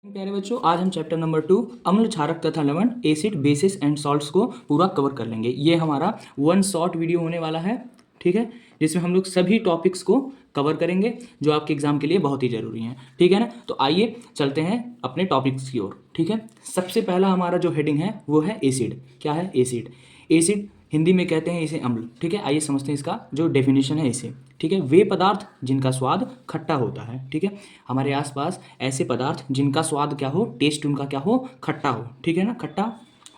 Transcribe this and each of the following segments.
प्यारे बच्चों, आज हम चैप्टर नंबर 2 अम्ल, क्षारक तथा लवण, एसिड, बेसिस एंड सॉल्ट्स को पूरा कवर कर लेंगे। ये हमारा वन शॉर्ट वीडियो होने वाला है, ठीक है, जिसमें हम लोग सभी टॉपिक्स को कवर करेंगे जो आपके एग्जाम के लिए बहुत ही ज़रूरी हैं, ठीक है ना। तो आइए चलते हैं अपने टॉपिक्स की ओर, ठीक है। सबसे पहला हमारा जो हेडिंग है वो है एसिड। क्या है? एसिड। एसिड हिंदी में कहते हैं इसे अम्ल, ठीक है। आइए समझते हैं इसका जो डेफिनेशन है इसे, ठीक है। वे पदार्थ जिनका स्वाद खट्टा होता है, ठीक है। हमारे आसपास ऐसे पदार्थ जिनका स्वाद क्या हो, टेस्ट उनका क्या हो, खट्टा हो, ठीक है ना, खट्टा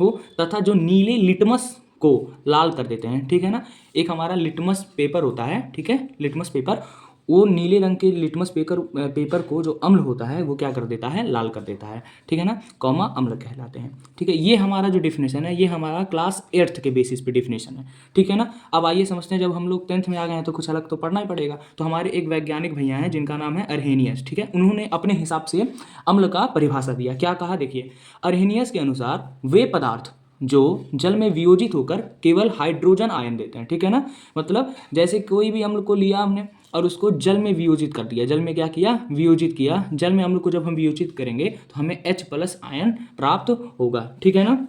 हो, तथा जो नीले लिटमस को लाल कर देते हैं, ठीक है ना। एक हमारा लिटमस पेपर होता है, ठीक है, लिटमस पेपर, वो नीले रंग के लिटमस पेपर को जो अम्ल होता है वो क्या कर देता है, लाल कर देता है, ठीक है ना, कौमा अम्ल कहलाते हैं, ठीक है। ये हमारा जो डिफिनेशन है ये हमारा क्लास 8th के बेसिस पे डिफिनेशन है, ठीक है ना। अब आइए समझते हैं, जब हम लोग 10th में आ गए हैं तो कुछ अलग तो पढ़ना ही पड़ेगा। तो हमारे एक वैज्ञानिक भैया हैं जिनका नाम है अर्हेनियस, ठीक है। उन्होंने अपने हिसाब से अम्ल का परिभाषा दिया। क्या कहा, देखिए, अर्हेनियस के अनुसार वे पदार्थ जो जल में वियोजित होकर केवल हाइड्रोजन आयन देते हैं, ठीक है ना। मतलब जैसे कोई भी अम्ल को लिया हमने और उसको जल में वियोजित कर दिया, जल में क्या किया, वियोजित किया। जल में अम्ल को जब हम वियोजित करेंगे तो हमें H+ आयन प्राप्त होगा, ठीक है ना।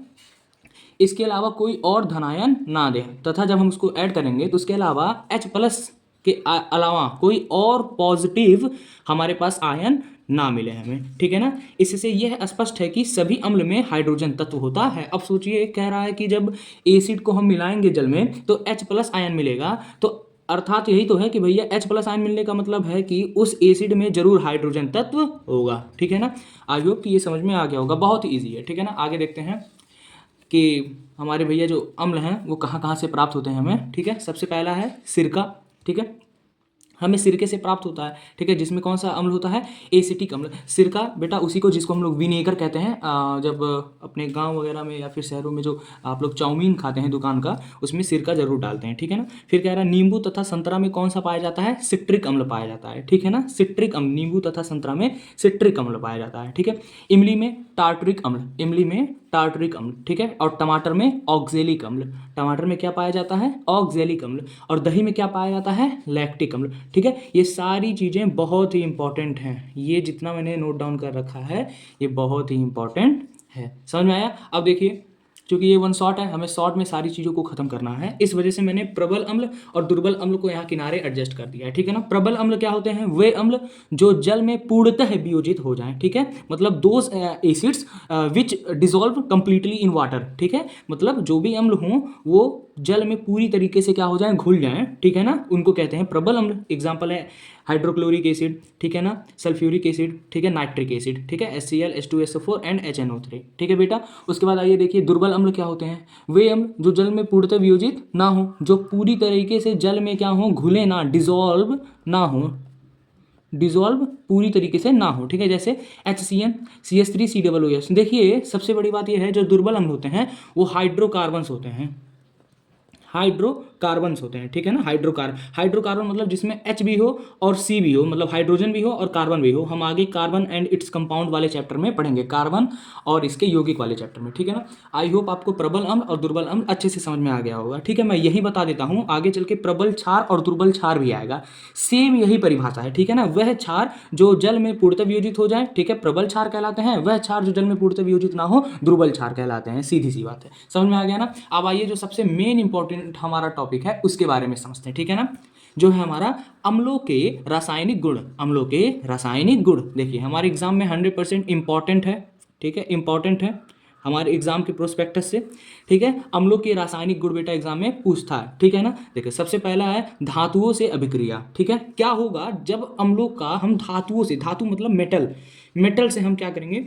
इसके अलावा कोई और धनायन ना दे, तथा जब हम उसको ऐड करेंगे तो उसके अलावा H+ के अलावा कोई और पॉजिटिव हमारे पास आयन ना मिले हमें, ठीक है ना। इससे यह स्पष्ट है कि सभी अम्ल में हाइड्रोजन तत्व होता है। अब सोचिए, कह रहा है कि जब एसिड को हम मिलाएंगे जल में तो H+ आयन मिलेगा, तो अर्थात यही तो है कि भैया H+ आयन मिलने का मतलब है कि उस एसिड में जरूर हाइड्रोजन तत्व होगा, ठीक है ना। आई होप कि ये समझ में आ गया होगा, बहुत ही ईजी है, ठीक है ना। आगे देखते हैं कि हमारे भैया जो अम्ल हैं वो कहाँ कहाँ से प्राप्त होते हैं हमें, ठीक है। सबसे पहला है सिरका, ठीक है, हमें सिरके से प्राप्त होता है, ठीक है, जिसमें कौन सा अम्ल होता है, एसिटिक अम्ल। सिरका बेटा उसी को जिसको हम लोग विनेगर कहते हैं, जब अपने गांव वगैरह में या फिर शहरों में जो आप लोग चाउमीन खाते हैं दुकान का, उसमें सिरका जरूर डालते हैं, ठीक है ना। फिर कह रहा है नींबू तथा संतरा में कौन सा पाया जाता है, सिट्रिक अम्ल पाया जाता है, ठीक है ना। सिट्रिक अम्ल, नींबू तथा संतरा में सिट्रिक अम्ल पाया जाता है, ठीक है। इमली में टार्टरिक अम्ल, इमली में टार्टरिक अम्ल, ठीक है। और टमाटर में ऑक्जेलिक अम्ल, टमाटर में क्या पाया जाता है, ऑक्जेलिक अम्ल। और दही में क्या पाया जाता है, लैक्टिक अम्ल, ठीक है। ये सारी चीज़ें बहुत ही इंपॉर्टेंट हैं, ये जितना मैंने नोट डाउन कर रखा है ये बहुत ही इंपॉर्टेंट है। समझ में आया? अब देखिए, क्योंकि ये वन शॉट है, हमें शॉर्ट में सारी चीज़ों को खत्म करना है, इस वजह से मैंने प्रबल अम्ल और दुर्बल अम्ल को यहाँ किनारे एडजस्ट कर दिया है, ठीक है ना। प्रबल अम्ल क्या होते हैं, वे अम्ल जो जल में पूर्णतः वियोजित हो जाएं, ठीक है। मतलब those acids which dissolve completely in water, ठीक है। मतलब जो भी अम्ल हों वो जल में पूरी तरीके से क्या हो जाएं, घुल जाएं, ठीक है ना, उनको कहते हैं प्रबल अम्ल। एग्जाम्पल है हाइड्रोक्लोरिक एसिड, ठीक है ना, सल्फ्यूरिक एसिड, ठीक है, नाइट्रिक एसिड, ठीक है, HCl, H2SO4 एंड HNO3, ठीक है बेटा। उसके बाद आइए देखिए, दुर्बल अम्ल क्या होते हैं, वे अम्ल जो जल में पूर्णतः वियोजित ना हो, जो पूरी तरीके से जल में क्या हो, घुले ना, डिजोल्व ना हो, डिजोल्व पूरी तरीके से ना हो, ठीक है। जैसे HCN, CH3COOS। देखिए सबसे बड़ी बात यह है, जो दुर्बल अम्ल होते हैं वो हाइड्रोकार्बन्स होते हैं, हाइड्रोकार्बन्स होते हैं, ठीक है ना। हाइड्रोकार्बन मतलब जिसमें H भी हो और C भी हो, मतलब हाइड्रोजन भी हो और कार्बन भी हो। हम आगे कार्बन एंड इट्स कंपाउंड वाले चैप्टर में पढ़ेंगे, कार्बन और इसके यौगिक वाले चैप्टर में, ठीक है ना। आई होप आपको प्रबल अम्ल और दुर्बल अम्ल अच्छे से समझ में आ गया होगा, ठीक है। मैं यही बता देता हूँ, आगे चल के प्रबल क्षार और दुर्बल क्षार भी आएगा, सेम यही परिभाषा है, ठीक है ना। वह क्षार जो जल में पूर्णतः वियोजित हो जाए, ठीक है, प्रबल क्षार कहलाते हैं। वह क्षार जो जल में पूर्णतः वियोजित ना हो, दुर्बल क्षार कहलाते हैं। सीधी सी बात है, समझ में आ गया ना। अब आइए जो सबसे मेन इंपॉर्टेंट हमारा टॉपिक है उसके बारे में समझते हैं, ठीक है ना, जो है हमारा अम्लों के रासायनिक गुण। अम्लों के रासायनिक गुण देखिए हमारे एग्जाम में 100% इंपॉर्टेंट है, ठीक है, इंपॉर्टेंट है हमारे एग्जाम के प्रोस्पेक्टस से, ठीक है। अम्लों के रासायनिक गुण बेटा एग्जाम में पूछता है, ठीक है ना। देखिए सबसे पहला है धातुओं से अभिक्रिया, ठीक है। क्या होगा जब अम्लों का हम धातुओं से, धातु मतलब मेटल से हम क्या करेंगे,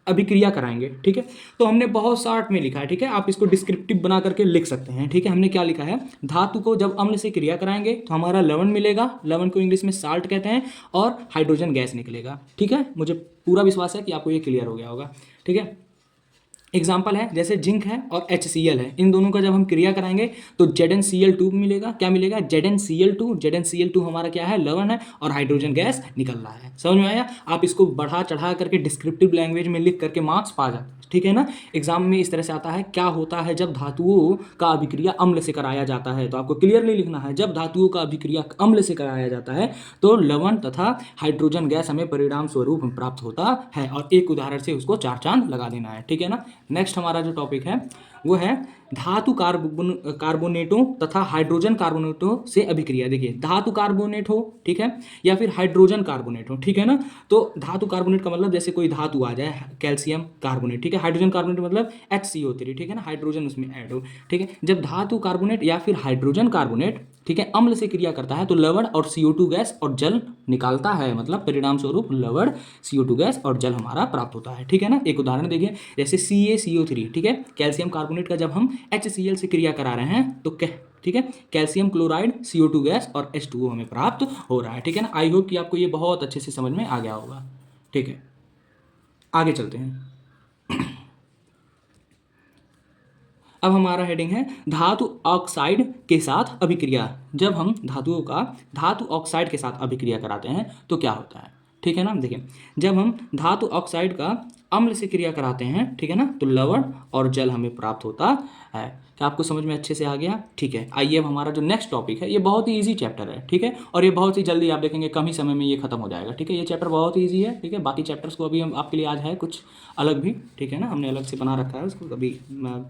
अभिक्रिया कराएंगे, ठीक है। तो हमने बहुत शॉर्ट में लिखा है, ठीक है, आप इसको डिस्क्रिप्टिव बना करके लिख सकते हैं, ठीक है। हमने क्या लिखा है, धातु को जब अम्ल से क्रिया कराएंगे तो हमारा लवण मिलेगा, लवण को इंग्लिश में साल्ट कहते हैं, और हाइड्रोजन गैस निकलेगा, ठीक है। मुझे पूरा विश्वास है कि आपको ये क्लियर हो गया होगा, ठीक है। एग्जाम्पल है जैसे जिंक है और HCl है, इन दोनों का जब हम क्रिया कराएंगे तो ZnCl2 मिलेगा। क्या मिलेगा, ZnCl2 हमारा क्या है, लवण है, और हाइड्रोजन गैस निकल रहा है। समझ में आया? आप इसको बढ़ा चढ़ा करके डिस्क्रिप्टिव लैंग्वेज में लिख करके मार्क्स पा ठीक है ना। एग्जाम में इस तरह से आता है, क्या होता है जब धातुओं का अभिक्रिया अम्ल से कराया जाता है, तो आपको क्लियरली लिखना है, जब धातुओं का अभिक्रिया अम्ल से कराया जाता है तो लवण तथा हाइड्रोजन गैस हमें परिणाम स्वरूप प्राप्त होता है, और एक उदाहरण से उसको 4 चांद लगा देना है, ठीक है ना। नेक्स्ट हमारा जो टॉपिक है वो है धातु कार्बोनेटों तथा हाइड्रोजन कार्बोनेटों से अभिक्रिया। देखिए धातु कार्बोनेट हो, ठीक है, या फिर हाइड्रोजन कार्बोनेट हो, ठीक है ना। तो धातु कार्बोनेट का मतलब जैसे कोई धातु आ जाए, कैल्शियम कार्बोनेट, ठीक है। हाइड्रोजन कार्बोनेट मतलब HCO3, ठीक है ना, हाइड्रोजन उसमें ऐड हो, ठीक है। जब धातु कार्बोनेट या फिर हाइड्रोजन कार्बोनेट, ठीक है, अम्ल से क्रिया करता है तो लवण और CO2 गैस और जल निकालता है, मतलब परिणाम स्वरूप लवण, CO2 गैस और जल हमारा प्राप्त होता है, ठीक है ना। एक उदाहरण देखिए, जैसे CaCO3, ठीक है, कैल्शियम कार्बोनेट का जब हम HCl से क्रिया करा रहे हैं तो ठीक है, कैल्शियम क्लोराइड, CO2 गैस और H2O हमें प्राप्त हो रहा है, ठीक है ना। आई होप कि आपको ये बहुत अच्छे से समझ में आ गया होगा, ठीक है। आगे चलते हैं। अब हमारा हेडिंग है धातु ऑक्साइड के साथ अभिक्रिया। जब हम धातुओं का धातु ऑक्साइड के साथ अभिक्रिया कराते हैं तो क्या होता है, ठीक है ना। देखिए जब हम धातु ऑक्साइड का अम्ल से क्रिया कराते हैं, ठीक है ना, तो लवण और जल हमें प्राप्त होता है। क्या आपको समझ में अच्छे से आ गया, ठीक है। आइए अब हमारा जो नेक्स्ट टॉपिक है, ये बहुत ही ईजी चैप्टर है, ठीक है, और ये बहुत ही जल्दी आप देखेंगे कम ही समय में ये खत्म हो जाएगा, ठीक है। ये चैप्टर बहुत ही ईजी है, ठीक है। बाकी चैप्टर्स को अभी हम आपके लिए आज है कुछ अलग भी, ठीक है ना, हमने अलग से बना रखा है उसको, अभी मैं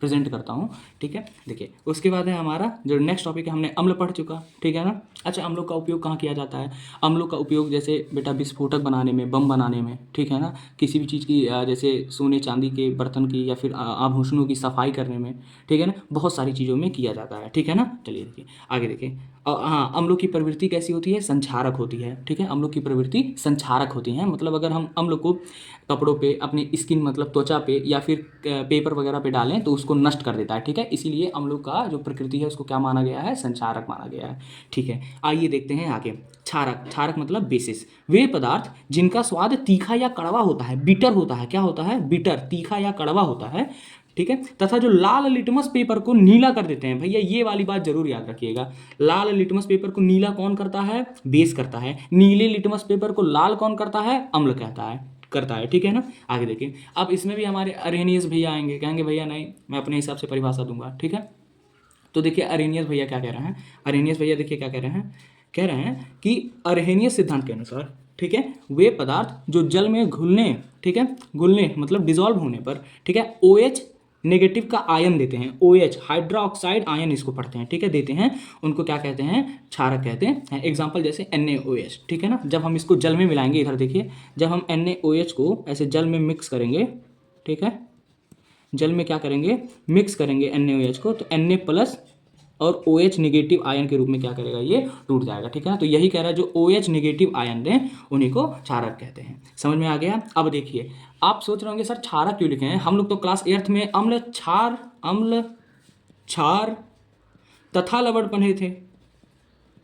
प्रेजेंट करता हूँ, ठीक है। देखिए उसके बाद है हमारा जो नेक्स्ट टॉपिक है, हमने अम्ल पढ़ चुका, ठीक है ना। अच्छा, अम्लों का उपयोग कहाँ किया जाता है? अम्लों का उपयोग जैसे बेटा विस्फोटक बनाने में, बम बनाने में, ठीक है ना, किसी भी चीज़ की जैसे सोने चांदी के बर्तन की या फिर आभूषणों की सफाई करने में, ठीक है ना, बहुत सारी चीज़ों में किया जाता है, ठीक है ना। चलिए देखिए आगे देखिए। हाँ, अम्लों की प्रवृत्ति कैसी होती है? संक्षारक होती है, ठीक है। अम्लों की प्रवृत्ति संक्षारक होती है, मतलब अगर हम अम्ल को कपड़ों पे, अपनी स्किन मतलब त्वचा पे या फिर पेपर वगैरह पे डालें तो उसको नष्ट कर देता है, ठीक है। इसीलिए अम्लों का जो प्रकृति है उसको क्या माना गया है? संक्षारक माना गया है, ठीक है। आइए देखते हैं आगे। क्षारक, क्षारक मतलब बेसिस, वे पदार्थ जिनका स्वाद तीखा या कड़वा होता है, बिटर होता है। क्या होता है? बिटर, तीखा या कड़वा होता है, ठीक है, तथा जो लाल लिटमस पेपर को नीला कर देते हैं। भैया ये वाली बात जरूर याद रखिएगा, लाल लिटमस पेपर को नीला कौन करता है? बेस करता है। नीले लिटमस पेपर को लाल कौन करता है? अम्ल कहता है, करता है, ठीक है ना। आगे देखिए, अब इसमें भी हमारे अरेनियस भैया आएंगे, कहेंगे भैया नहीं मैं अपने हिसाब से परिभाषा दूंगा, ठीक है। तो देखिए अरेनियस भैया क्या कह रहे हैं, अरेनियस भैया देखिए क्या कह रहे हैं, कह रहे हैं कि अरेनियस सिद्धांत के अनुसार, ठीक है, वे पदार्थ जो जल में घुलने, ठीक है, घुलने मतलब डिजॉल्व होने पर, ठीक है, OH नेगेटिव का आयन देते हैं, OH हाइड्रो ऑक्साइड आयन इसको पढ़ते हैं, ठीक है, देते हैं, उनको क्या कहते हैं? क्षारक कहते हैं। एग्जाम्पल जैसे NaOH, ठीक है ना। जब हम इसको जल में मिलाएंगे, इधर देखिए, जब हम NaOH को ऐसे जल में मिक्स करेंगे, ठीक है, जल में क्या करेंगे? मिक्स करेंगे NaOH को, तो Na प्लस और OH निगेटिव आयन के रूप में क्या करेगा? ये टूट जाएगा, ठीक है। तो यही कह रहा है, जो OH निगेटिव आयन दें उन्हीं को क्षारक कहते हैं। समझ में आ गया? अब देखिए, आप सोच रहे होंगे सर क्षारक क्यों लिखे हैं? हम लोग तो क्लास 8th में अम्ल क्षार तथा लवण पढ़े थे,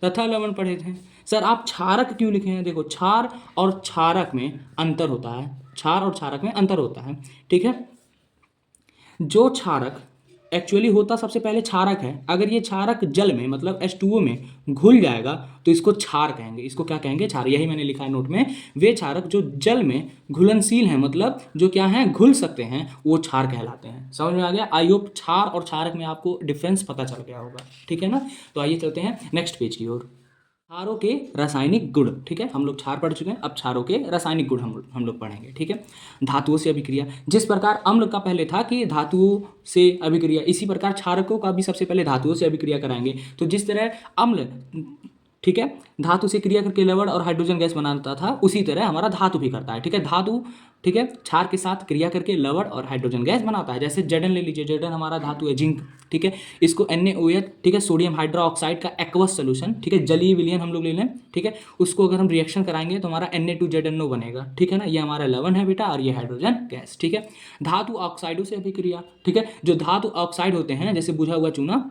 तथा लवण पढ़े थे। सर आप क्षारक क्यों लिखे हैं? देखो क्षार और क्षारक में अंतर होता है, क्षार और क्षारक में अंतर होता है, ठीक है। जो क्षारक एक्चुअली होता सबसे पहले क्षारक है, अगर ये क्षारक जल में मतलब H2O में घुल जाएगा तो इसको क्षार कहेंगे। इसको क्या कहेंगे? क्षार। यही मैंने लिखा है नोट में, वे क्षारक जो जल में घुलनशील हैं, मतलब जो क्या हैं? घुल सकते हैं, वो क्षार कहलाते हैं। समझ में आ गया? आई होप क्षार और क्षारक में आपको डिफरेंस पता चल गया होगा, ठीक है ना। तो आइए चलते हैं नेक्स्ट पेज की ओर। क्षारों के रासायनिक गुण, ठीक है, हम लोग क्षार पढ़ चुके हैं, अब क्षारों के रासायनिक गुण हम लोग पढ़ेंगे, ठीक है। धातुओं से अभिक्रिया, जिस प्रकार अम्ल का पहले था कि धातुओं से अभिक्रिया, इसी प्रकार क्षारकों का भी सबसे पहले धातुओं से अभिक्रिया कराएंगे। तो जिस तरह अम्ल, ठीक है, धातु से क्रिया करके लवण और हाइड्रोजन गैस बनाता था, उसी तरह हमारा धातु भी करता है, ठीक है। धातु, ठीक है, क्षार के साथ क्रिया करके लवण और हाइड्रोजन गैस बनाता है। जैसे जडन ले लीजिए, जडन हमारा धातु है जिंक, ठीक है, इसको NaOH, ठीक है, सोडियम हाइड्रो ऑक्साइड का एक्वस सोल्यूशन, ठीक है, जलीय विलयन हम लोग ले लें, ठीक है, उसको अगर हम रिएक्शन कराएंगे तो हमारा Na2ZnO बनेगा, ठीक है ना। ये हमारा लवण है बेटा और ये हाइड्रोजन गैस, ठीक है। धातु ऑक्साइडों से अभिक्रिया, ठीक है, जो धातु ऑक्साइड होते हैं जैसे बुझा हुआ चूना,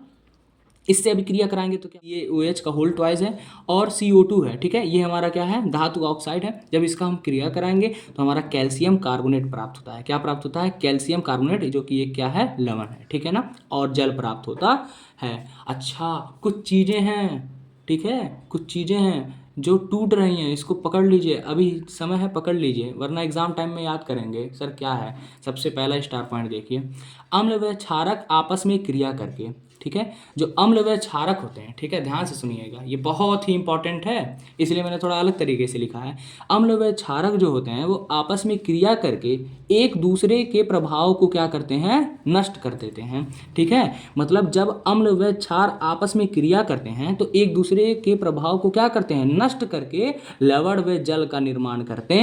इससे अभिक्रिया कराएंगे तो क्या? ये OH का होल ट्वाइस है और CO2 है, ठीक है, ये हमारा क्या है? धातु ऑक्साइड है। जब इसका हम क्रिया कराएंगे तो हमारा कैल्शियम कार्बोनेट प्राप्त होता है। क्या प्राप्त होता है? कैल्शियम कार्बोनेट, जो कि ये क्या है? लवण है, ठीक है ना, और जल प्राप्त होता है। अच्छा, कुछ चीज़ें हैं, ठीक है, कुछ चीज़ें हैं जो टूट रही हैं इसको पकड़ लीजिए, अभी समय है पकड़ लीजिए, वरना एग्जाम टाइम में याद करेंगे सर क्या है। सबसे पहला स्टार पॉइंट देखिए, अम्ल व क्षारक आपस में क्रिया करके, ठीक है, जो अम्ल व क्षारक होते हैं, ठीक है, ध्यान से सुनिएगा, ये बहुत ही इंपॉर्टेंट है, इसलिए मैंने थोड़ा अलग तरीके से लिखा है। अम्ल व क्षारक जो होते हैं वो आपस में क्रिया करके एक दूसरे के प्रभाव को क्या करते हैं, नष्ट कर देते हैं, ठीक है। मतलब जब अम्ल व क्षार आपस में क्रिया करते हैं तो एक दूसरे के प्रभाव को क्या करते हैं, नष्ट करके लवण व जल का निर्माण करते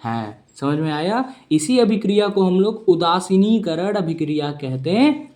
हैं। समझ में आया? इसी अभिक्रिया को हम लोग उदासीनीकरण अभिक्रिया कहते हैं।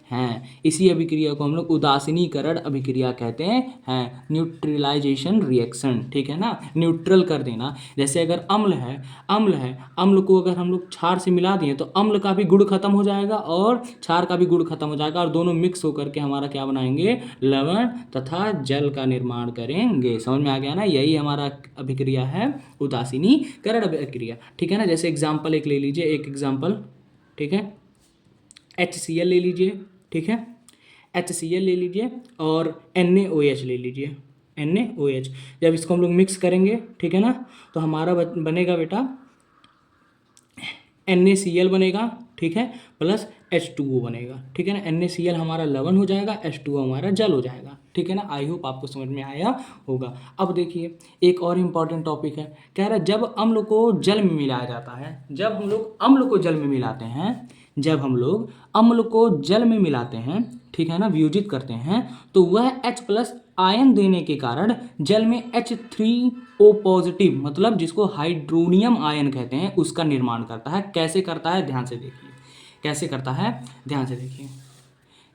इसी अभिक्रिया को हम लोग उदासीनीकरण अभिक्रिया कहते हैं, न्यूट्रलाइजेशन रिएक्शन, ठीक है ना, न्यूट्रल कर देना। जैसे अगर अम्ल को अगर हम लोग क्षार से मिला दिए तो अम्ल का भी गुण खत्म हो जाएगा और क्षार का भी गुण खत्म हो जाएगा, और दोनों मिक्स होकर के हमारा क्या बनाएंगे, लवण तथा जल का निर्माण करेंगे। समझ में आ गया ना? यही हमारा अभिक्रिया है उदासीनीकरण अभिक्रिया, ठीक है ना। जैसे एग्जाम्पल एक ले लीजिए, एक एग्जाम्पल, ठीक है, HCl ले लीजिए, ठीक है, HCl ले लीजिए और NaOH ले लीजिए, NaOH। जब इसको हम लोग मिक्स करेंगे, ठीक है ना, तो हमारा बनेगा बेटा NaCl बनेगा, ठीक है, प्लस H2O बनेगा, ठीक है ना। NaCl हमारा लवण हो जाएगा, H2O हमारा जल हो जाएगा, ठीक है ना। आई होप आपको समझ में आया होगा। अब देखिए एक और इम्पॉर्टेंट टॉपिक है, कह रहा है जब अम्ल को जल में मिलाया जाता है, जब हम लोग अम्ल को जल में मिलाते हैं, जब हम लोग अम्ल को जल में मिलाते हैं, ठीक है ना, वियोजित करते हैं, तो वह H+ आयन देने के कारण जल में H3O पॉजिटिव, मतलब जिसको हाइड्रोनियम आयन कहते हैं, उसका निर्माण करता है। कैसे करता है, ध्यान से देखिए, कैसे करता है, ध्यान से देखिए।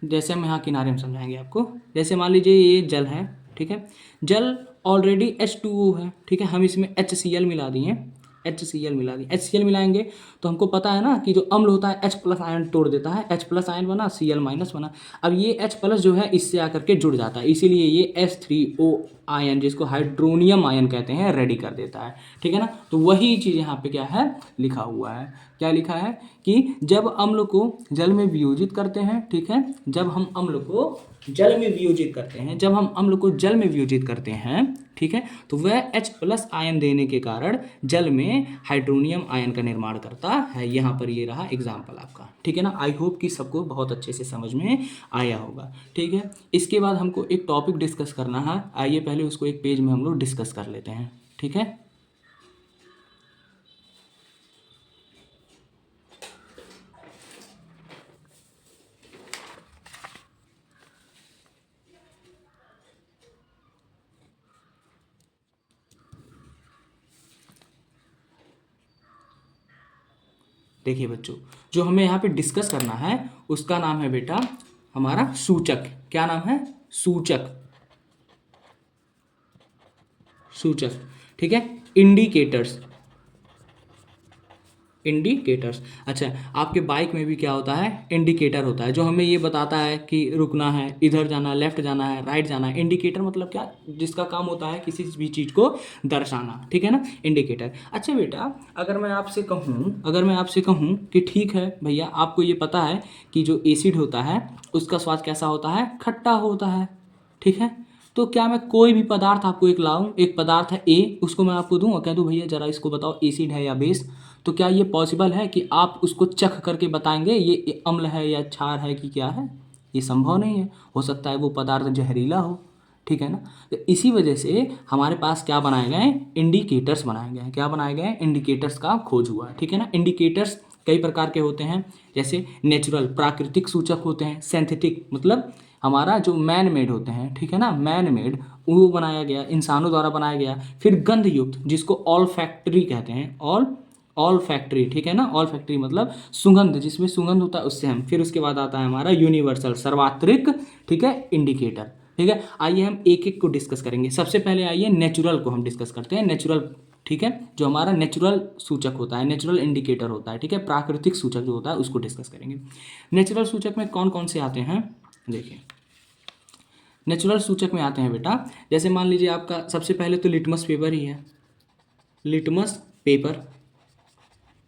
जैसे हम यहाँ किनारे में समझाएंगे आपको। जैसे मान लीजिए ये जल है, ठीक है, जल ऑलरेडी H2O है, ठीक है, हम इसमें HCl मिला दिए, HCl मिलाएंगे तो हमको पता है ना कि जो अम्ल होता है H+ आयन तोड़ देता है, H+ आयन बना, Cl- बना। अब ये H+ जो है इससे आकर के जुड़ जाता है, इसीलिए ये H3O आयन, जिसको हाइड्रोनियम आयन कहते हैं, रेडी कर देता है, ठीक है ना। तो वही चीज़ यहाँ पे क्या है, लिखा हुआ है, क्या लिखा है कि जब अम्ल को जल में वियोजित करते हैं, ठीक है, जब हम अम्ल को जल में वियोजित करते हैं, जब हम अम्ल को जल में वियोजित करते हैं, ठीक है, तो वह H+ आयन देने के कारण जल में हाइड्रोनियम आयन का निर्माण करता है। यहाँ पर ये रहा एग्जाम्पल आपका, ठीक है ना। आई होप कि सबको बहुत अच्छे से समझ में आया होगा, ठीक है। इसके बाद हमको एक टॉपिक डिस्कस करना है, आइए पहले उसको एक पेज में हम लोग डिस्कस कर लेते हैं, ठीक है। देखिए बच्चों, जो हमें यहाँ पे डिस्कस करना है उसका नाम है बेटा हमारा सूचक। क्या नाम है, सूचक, सूचक, ठीक है, इंडिकेटर्स, इंडिकेटर्स। अच्छा, आपके बाइक में भी क्या होता है, इंडिकेटर होता है, जो हमें ये बताता है कि रुकना है, इधर जाना, लेफ्ट जाना है, राइट जाना है। इंडिकेटर मतलब क्या, जिसका काम होता है किसी भी चीज़ को दर्शाना, ठीक है ना, इंडिकेटर। अच्छा बेटा, अगर मैं आपसे कहूँ कि ठीक है भैया, आपको ये पता है कि जो एसिड होता है उसका स्वाद कैसा होता है, खट्टा होता है, ठीक है, तो क्या मैं कोई भी पदार्थ आपको एक लाऊं, एक पदार्थ है ए, उसको मैं आपको दूं और कह दूं भैया जरा इसको बताओ एसिड है या बेस, तो क्या ये पॉसिबल है कि आप उसको चख करके बताएंगे ये अम्ल है या क्षार है कि क्या है? ये संभव नहीं है। हो सकता है वो पदार्थ जहरीला हो, ठीक है ना। तो इसी वजह से हमारे पास क्या बनाए गए, इंडिकेटर्स बनाए गए हैं। क्या बनाए गए, इंडिकेटर्स का खोज हुआ है, ठीक है ना। इंडिकेटर्स कई प्रकार के होते हैं, जैसे नेचुरल प्राकृतिक सूचक होते हैं, सिंथेटिक मतलब हमारा जो मैन मेड होते हैं, ठीक है ना, मैन मेड वो बनाया गया, इंसानों द्वारा बनाया गया। फिर गंध युक्त, जिसको ऑल फैक्ट्री कहते हैं, ऑल फैक्ट्री, ठीक है ना, ऑल फैक्ट्री मतलब सुगंध, जिसमें सुगंध होता है उससे हम। फिर उसके बाद आता है हमारा यूनिवर्सल सर्वात्रिक, ठीक है, इंडिकेटर, ठीक है। आइए हम एक एक को डिस्कस करेंगे। सबसे पहले आइए नेचुरल को हम डिस्कस करते हैं, नेचुरल, ठीक है, जो हमारा नेचुरल सूचक होता है, नेचुरल इंडिकेटर होता है, ठीक है, प्राकृतिक सूचक जो होता है उसको डिस्कस करेंगे। नेचुरल सूचक में कौन कौन से आते हैं, देखिए नेचुरल सूचक में आते हैं बेटा, जैसे मान लीजिए आपका सबसे पहले तो लिटमस पेपर ही है, लिटमस पेपर,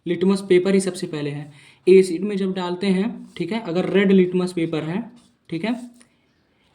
लिटमस पेपर ही सबसे पहले है। एसिड में जब डालते हैं, ठीक है, अगर रेड लिटमस पेपर है, ठीक है,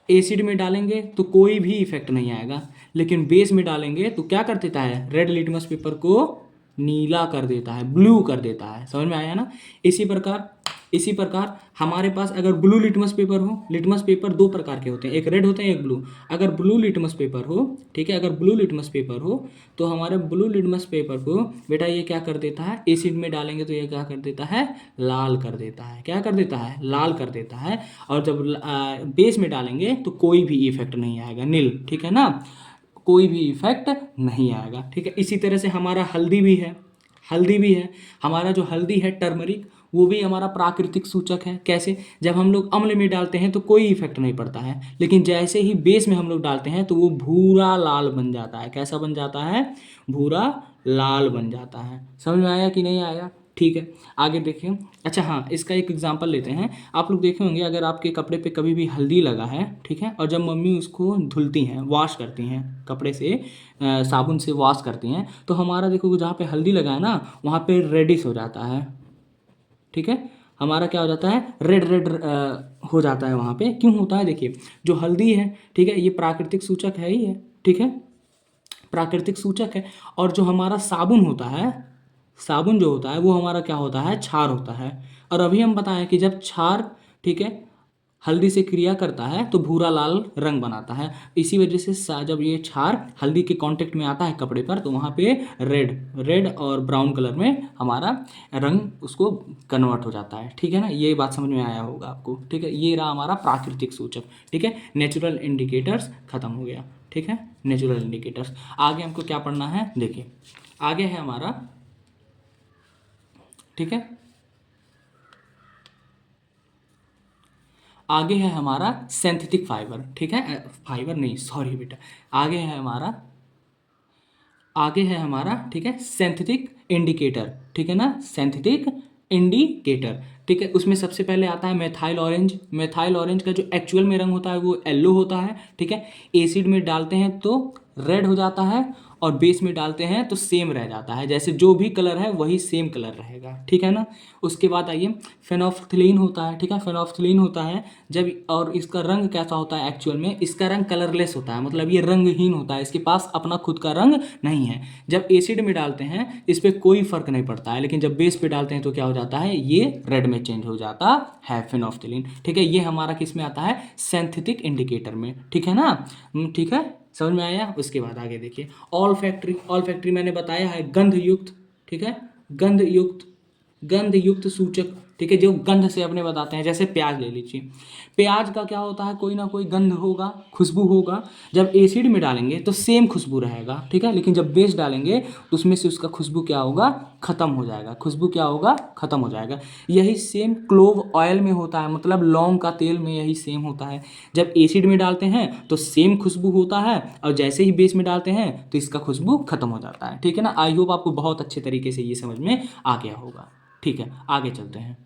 एसिड में डालेंगे तो कोई भी इफेक्ट नहीं आएगा, लेकिन बेस में डालेंगे तो क्या कर देता है, रेड लिटमस पेपर को नीला कर देता है, ब्लू कर देता है। समझ में आया ना। इसी प्रकार हमारे पास अगर ब्लू लिटमस पेपर हो, लिटमस पेपर दो प्रकार के होते हैं, एक रेड होते हैं एक ब्लू। अगर ब्लू लिटमस पेपर हो, ठीक है, अगर ब्लू लिटमस पेपर हो तो हमारे ब्लू लिटमस पेपर को बेटा ये क्या कर देता है, एसिड में डालेंगे तो ये क्या कर देता है, लाल कर देता है। क्या कर देता है, लाल कर देता है। और जब बेस में डालेंगे तो कोई भी इफेक्ट नहीं आएगा, नील, ठीक है ना, कोई भी इफेक्ट नहीं आएगा, ठीक है। इसी तरह से हमारा हल्दी भी है, हमारा जो हल्दी है टर्मरिक, वो भी हमारा प्राकृतिक सूचक है। कैसे, जब हम लोग अम्ल में डालते हैं तो कोई इफेक्ट नहीं पड़ता है, लेकिन जैसे ही बेस में हम लोग डालते हैं तो वो भूरा लाल बन जाता है। कैसा बन जाता है, भूरा लाल बन जाता है। समझ में आया कि नहीं आया, ठीक है। आगे देखिए, अच्छा हाँ, इसका एक एग्जांपल लेते हैं। आप लोग देखे होंगे अगर आपके कपड़े पे कभी भी हल्दी लगा है, ठीक है, और जब मम्मी उसको धुलती हैं, वॉश करती हैं कपड़े से, साबुन से वॉश करती हैं, तो हमारा देखो जहाँ पे हल्दी लगा है ना, वहाँ पे रेडिश हो जाता है, ठीक है, हमारा क्या हो जाता है, रेड रेड हो जाता है वहाँ पे। क्यों होता है, देखिए जो हल्दी है, ठीक है, ये प्राकृतिक सूचक है ही है, ठीक है, प्राकृतिक सूचक है। और जो हमारा साबुन होता है, साबुन जो होता है वो हमारा क्या होता है, क्षार होता है। और अभी हम बताएं कि जब क्षार, ठीक है, हल्दी से क्रिया करता है तो भूरा लाल रंग बनाता है। इसी वजह से जब ये क्षार हल्दी के कांटेक्ट में आता है कपड़े पर तो वहाँ पे रेड रेड और ब्राउन कलर में हमारा रंग उसको कन्वर्ट हो जाता है, ठीक है ना। ये बात समझ में आया होगा आपको, ठीक है। ये रहा हमारा प्राकृतिक सूचक, ठीक है। नेचुरल इंडिकेटर्स खत्म हो गया, ठीक है, नेचुरल इंडिकेटर्स। आगे हमको क्या पढ़ना है, देखिए आगे है हमारा, ठीक है, आगे है हमारा सिंथेटिक फाइबर, ठीक है, फाइबर नहीं, सॉरी बेटा, आगे है हमारा, ठीक है, सिंथेटिक इंडिकेटर, ठीक है ना, सिंथेटिक इंडिकेटर, ठीक है। उसमें सबसे पहले आता है मेथाइल ऑरेंज। मेथाइल ऑरेंज का जो एक्चुअल में रंग होता है वो येलो होता है, ठीक है। एसिड में डालते हैं तो रेड हो जाता है और बेस में डालते हैं तो सेम रह जाता है, जैसे जो भी कलर है वही सेम कलर रहेगा, ठीक है ना। उसके बाद आइए, फेनोफ्थलीन होता है, ठीक है, फेनोफ्थलीन होता है जब, और इसका रंग कैसा होता है, एक्चुअल में इसका रंग कलरलेस होता है, मतलब ये रंगहीन होता है, इसके पास अपना खुद का रंग नहीं है। जब एसिड में डालते हैं इस पर कोई फर्क नहीं पड़ता है, लेकिन जब बेस पे डालते हैं तो क्या हो जाता है, ये रेड में चेंज हो जाता है, फेनोफ्थलीन, ठीक है। ये हमारा किस में आता है, सिंथेटिक इंडिकेटर में, ठीक है ना, ठीक है, समझ में आया। उसके बाद आगे देखिए, ऑल फैक्ट्री मैंने बताया है गंध युक्त, ठीक है, गंध युक्त सूचक, ठीक है, जो गंध से अपने बताते हैं। जैसे प्याज ले लीजिए, प्याज का क्या होता है, कोई ना कोई गंध होगा, खुशबू होगा। जब एसिड में डालेंगे तो सेम खुशबू रहेगा, ठीक है, लेकिन जब बेस डालेंगे तो उसमें से उसका खुशबू क्या होगा, खत्म हो जाएगा, खुशबू क्या होगा, खत्म हो जाएगा। यही सेम क्लोव ऑयल में होता है, मतलब लौंग का तेल में यही सेम होता है। जब एसिड में डालते हैं तो सेम खुशबू होता है, और जैसे ही बेस में डालते हैं तो इसका खुशबू खत्म हो जाता है, ठीक है ना। आई होप आपको बहुत अच्छे तरीके से ये समझ में आ गया होगा, ठीक है। आगे चलते हैं,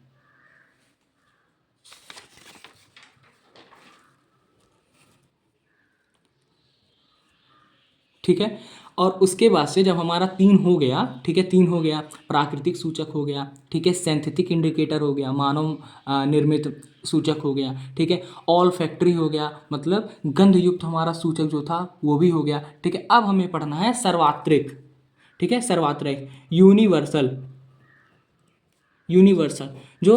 ठीक है। और उसके बाद से जब हमारा तीन हो गया, ठीक है, तीन हो गया, प्राकृतिक सूचक हो गया, ठीक है, सिंथेटिक इंडिकेटर हो गया, मानव निर्मित सूचक हो गया, ठीक है, ऑल फैक्ट्री हो गया, मतलब गंध युक्त हमारा सूचक जो था वो भी हो गया, ठीक है। अब हमें पढ़ना है सर्वात्रिक, ठीक है, सर्वात्रिक, यूनिवर्सल, यूनिवर्सल जो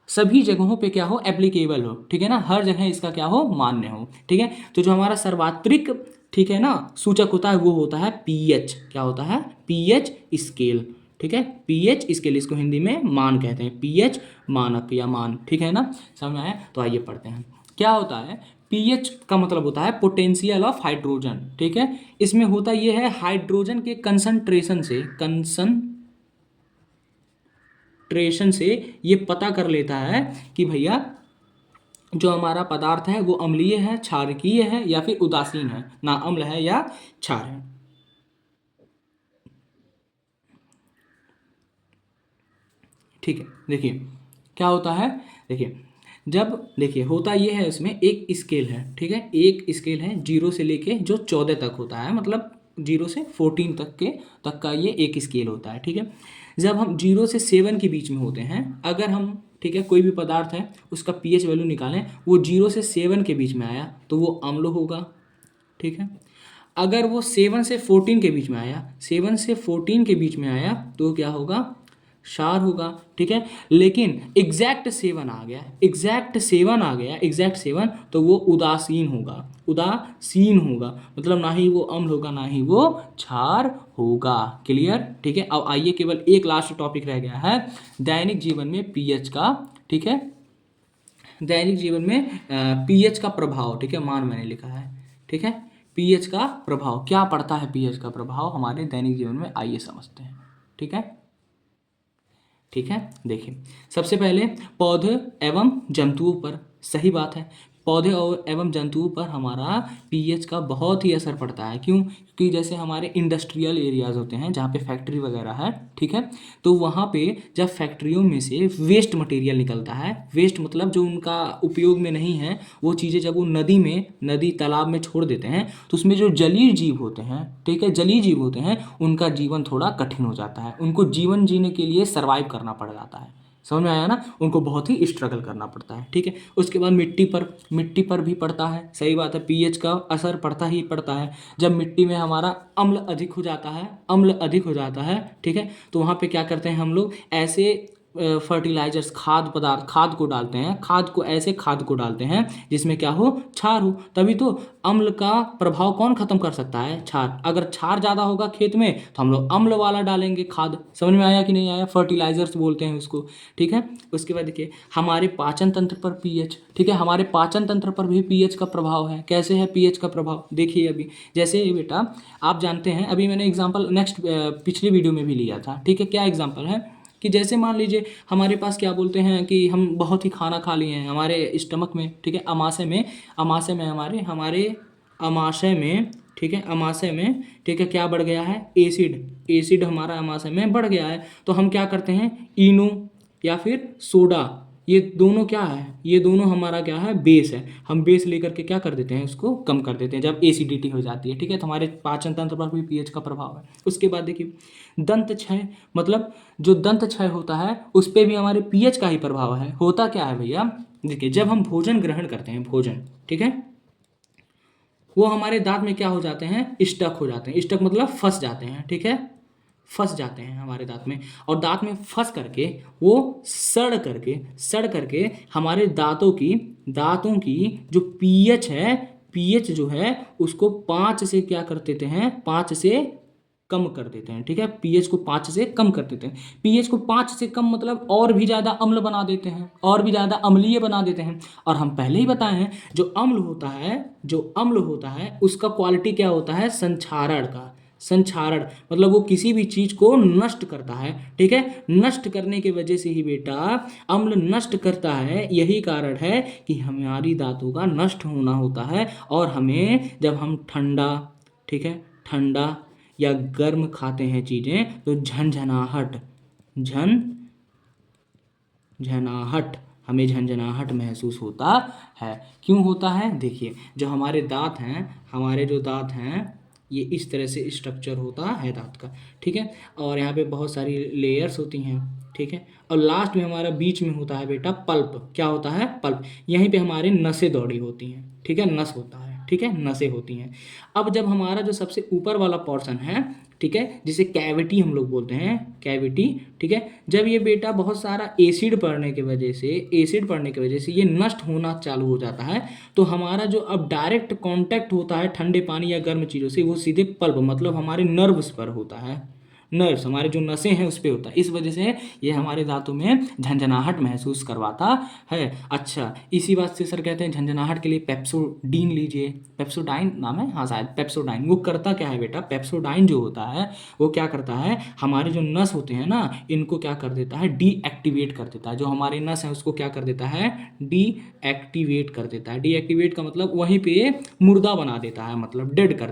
सभी जगहों पे क्या हो, एप्लीकेबल हो, ठीक है ना, हर जगह इसका क्या हो, मान्य हो, ठीक है। तो जो हमारा सर्वात्रिक, ठीक है ना, सूचक होता है वो होता है पीएच। क्या होता है, पीएच स्केल, ठीक है, पीएच स्केल, इसको हिंदी में मान कहते हैं, पीएच मानक या मान, ठीक है ना, समझ में आया। तो आइए पढ़ते हैं, क्या होता है पीएच का मतलब होता है पोटेंशियल ऑफ हाइड्रोजन, ठीक है। इसमें होता ये है हाइड्रोजन के कंसंट्रेशन से ये पता कर लेता है कि भैया जो हमारा पदार्थ है वो अम्लीय है, क्षारकीय है या फिर उदासीन है, ना अम्ल है या क्षार है, ठीक है। देखिए क्या होता है, देखिए जब, देखिए होता ये है, इसमें एक स्केल है, ठीक है, एक स्केल है 0 से लेके जो 14 तक होता है, मतलब 0 से 14 तक का ये एक स्केल होता है, ठीक है। जब हम 0 से 7 के बीच में होते हैं, अगर हम, ठीक है, कोई भी पदार्थ है उसका पीएच वैल्यू निकालें, वो 0 से 7 के बीच में आया तो वो अम्ल होगा, ठीक है। अगर वो 7 से 14 के बीच में आया, 7 से 14 के बीच में आया तो क्या होगा, क्षार होगा, ठीक है। लेकिन एग्जैक्ट 7 आ गया, एग्जैक्ट 7 आ गया, एग्जैक्ट 7, तो वो उदासीन होगा, उदासीन होगा, मतलब ना ही वो अम्ल होगा ना ही वो क्षार होगा। क्लियर, ठीक है। अब आइए केवल एक लास्ट टॉपिक रह गया है, दैनिक जीवन में पीएच का, ठीक है, दैनिक जीवन में पीएच का प्रभाव, ठीक है, मान मैंने लिखा है, ठीक है। पीएच का प्रभाव क्या पड़ता है, पीएच का प्रभाव हमारे दैनिक जीवन में, आइए समझते हैं, ठीक है, ठीक है। देखिए सबसे पहले पौधे एवं जंतुओं पर, सही बात है, पौधे और एवं जंतुओं पर हमारा पीएच का बहुत ही असर पड़ता है। क्यों? क्योंकि जैसे हमारे इंडस्ट्रियल एरियाज होते हैं जहाँ पे फैक्ट्री वगैरह है, ठीक है, तो वहाँ पे जब फैक्ट्रियों में से वेस्ट मटेरियल निकलता है, वेस्ट मतलब जो उनका उपयोग में नहीं है वो चीज़ें जब वो नदी तालाब में छोड़ देते हैं तो उसमें जो जलीय जीव होते हैं, ठीक है, जलीय जीव होते हैं, उनका जीवन थोड़ा कठिन हो जाता है, उनको जीवन जीने के लिए सर्वाइव करना पड़ जाता है। समझ में आया ना, उनको बहुत ही स्ट्रगल करना पड़ता है, ठीक है। उसके बाद मिट्टी पर भी पड़ता है, सही बात है, पीएच का असर पड़ता ही पड़ता है। जब मिट्टी में हमारा अम्ल अधिक हो जाता है, अम्ल अधिक हो जाता है, ठीक है, तो वहाँ पे क्या करते हैं हम लोग, ऐसे फर्टिलाइजर्स, खाद पदार्थ, खाद को डालते हैं, ऐसे खाद को डालते हैं जिसमें क्या हो, क्षार हो। तभी तो अम्ल का प्रभाव कौन खत्म कर सकता है, क्षार। अगर क्षार ज़्यादा होगा खेत में तो हम लोग अम्ल वाला डालेंगे खाद। समझ में आया कि नहीं आया, फर्टिलाइजर्स बोलते हैं उसको, ठीक है। उसके बाद देखिए हमारे पाचन तंत्र पर पीएच, ठीक है, हमारे पाचन तंत्र पर भी पीएच का प्रभाव है। कैसे है पीएच का प्रभाव, देखिए अभी जैसे बेटा आप जानते हैं, अभी मैंने एग्जाम्पल नेक्स्ट पिछली वीडियो में भी लिया था, ठीक है। क्या एग्जाम्पल है कि जैसे मान लीजिए हमारे पास क्या बोलते हैं कि हम बहुत ही खाना खा लिए हैं हमारे स्टमक में, ठीक है, अमाशय में, हमारे अमाशय में, ठीक है, अमाशय में, ठीक है, क्या बढ़ गया है, एसिड हमारा अमाशय में बढ़ गया है। तो हम क्या करते हैं, इनो या फिर सोडा, ये दोनों क्या है, ये दोनों हमारा क्या है, बेस है, हम बेस लेकर के क्या कर देते हैं, उसको कम कर देते हैं जब एसिडिटी हो जाती है, ठीक है। तो हमारे पाचन तंत्र पर भी पीएच का प्रभाव है। उसके बाद देखिए दंत क्षय, मतलब जो दंत क्षय होता है उस पर भी हमारे पीएच का ही प्रभाव है। होता क्या है भैया, देखिए जब हम भोजन ग्रहण करते हैं, भोजन, ठीक है, वो हमारे दांत में क्या हो जाते हैं, स्टक हो जाते हैं, स्टक मतलब फंस जाते हैं, ठीक है, फंस जाते हैं हमारे दांत में, और दांत में फंस करके वो सड़ करके हमारे दांतों की जो पीएच है, पीएच जो है उसको 5 से क्या कर देते हैं, 5 से कम कर देते हैं, ठीक है, पीएच को 5 से कम कर देते हैं। पीएच को 5 से कम मतलब और भी ज़्यादा अम्ल बना देते हैं, और भी ज़्यादा अम्लीय बना देते हैं। और हम पहले ही बताए हैं जो अम्ल होता है उसका क्वालिटी क्या होता है, संक्षारण का, संक्षारण मतलब वो किसी भी चीज़ को नष्ट करता है, ठीक है, नष्ट करने की वजह से ही बेटा अम्ल नष्ट करता है। यही कारण है कि हमारी दांतों का नष्ट होना होता है, और हमें जब हम ठंडा, ठीक है, ठंडा या गर्म खाते हैं चीज़ें तो हमें झंझनाहट महसूस होता है। क्यों होता है, देखिए जो हमारे दांत हैं ये इस तरह से स्ट्रक्चर होता है दांत का, ठीक है, और यहाँ पे बहुत सारी लेयर्स होती हैं, ठीक है, और लास्ट में हमारा बीच में होता है बेटा पल्प। क्या होता है, पल्प। यहीं पे हमारे नसें दौड़ी होती हैं, ठीक है, नस होता है, ठीक है, नसें होती हैं। अब जब हमारा जो सबसे ऊपर वाला पोर्शन है, ठीक है, जिसे कैविटी हम लोग बोलते हैं, कैविटी, ठीक है, जब ये बेटा बहुत सारा एसिड पड़ने की वजह से ये नष्ट होना चालू हो जाता है, तो हमारा जो अब डायरेक्ट कांटेक्ट होता है ठंडे पानी या गर्म चीज़ों से, वो सीधे पल्प मतलब हमारे नर्व्स पर होता है, नर्व्स हमारे जो नसें हैं उस पर होता है। इस वजह से ये हमारे दांतों में झंझनाहट महसूस करवाता है। अच्छा, इसी बात से सर कहते हैं झंझनाहट के लिए पेप्सोडीन लीजिए, पेप्सोडाइन नाम है, हाँ शायद पेप्सोडाइन। वो करता क्या है बेटा, पेप्सोडाइन जो होता है वो क्या करता है, हमारे जो नस होते हैं ना इनको क्या कर देता है, डीएक्टिवेट कर देता है। जो हमारे नस है उसको क्या कर देता है, डीएक्टिवेट कर देता है। डीएक्टिवेट का मतलब वहीं पे मुर्दा बना देता है, मतलब डेड कर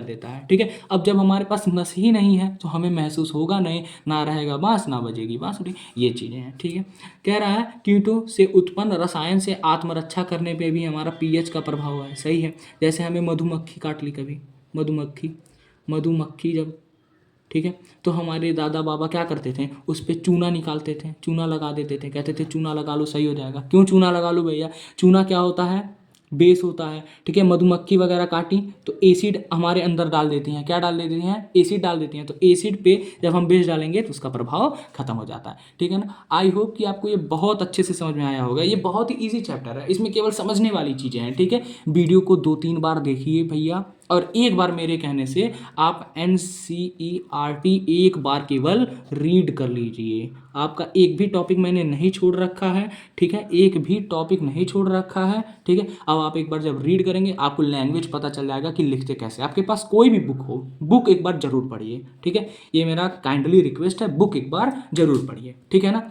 देता है, ठीक है। अब जब हमारे पास नस ही नहीं है तो हमें महसूस होगा नहीं, ना रहेगा बांस ना बजेगी बांसुरी, ये चीज़ें हैं, ठीक है। कह रहा है कीटों से उत्पन्न रसायन से आत्मरक्षा करने पे भी हमारा पीएच का प्रभाव है, सही है। जैसे हमें मधुमक्खी काट ली कभी, मधुमक्खी जब, ठीक है, तो हमारे दादा बाबा क्या करते थे, उस पर चूना निकालते थे, चूना लगा देते थे, कहते थे चूना लगा लो सही हो जाएगा। क्यों चूना लगा लो भैया, चूना क्या होता है, बेस होता है, ठीक है। मधुमक्खी वगैरह काटी तो एसिड हमारे अंदर डाल देती हैं, क्या डाल देती हैं, एसिड डाल देती हैं। तो एसिड पे जब हम बेस डालेंगे तो उसका प्रभाव खत्म हो जाता है, ठीक है ना। आई होप कि आपको ये बहुत अच्छे से समझ में आया होगा। ये बहुत ही ईजी चैप्टर है, इसमें केवल समझने वाली चीज़ें हैं, ठीक है। वीडियो को 2-3 बार देखिए भैया, और एक बार मेरे कहने से आप NCERT एक बार केवल रीड कर लीजिए। आपका एक भी टॉपिक मैंने नहीं छोड़ रखा है, ठीक है, एक भी टॉपिक नहीं छोड़ रखा है, ठीक है। अब आप एक बार जब रीड करेंगे आपको लैंग्वेज पता चल जाएगा कि लिखते कैसे। आपके पास कोई भी बुक हो, बुक एक बार जरूर पढ़िए, ठीक है। ये मेरा काइंडली रिक्वेस्ट है, बुक एक बार जरूर पढ़िए, ठीक है ना।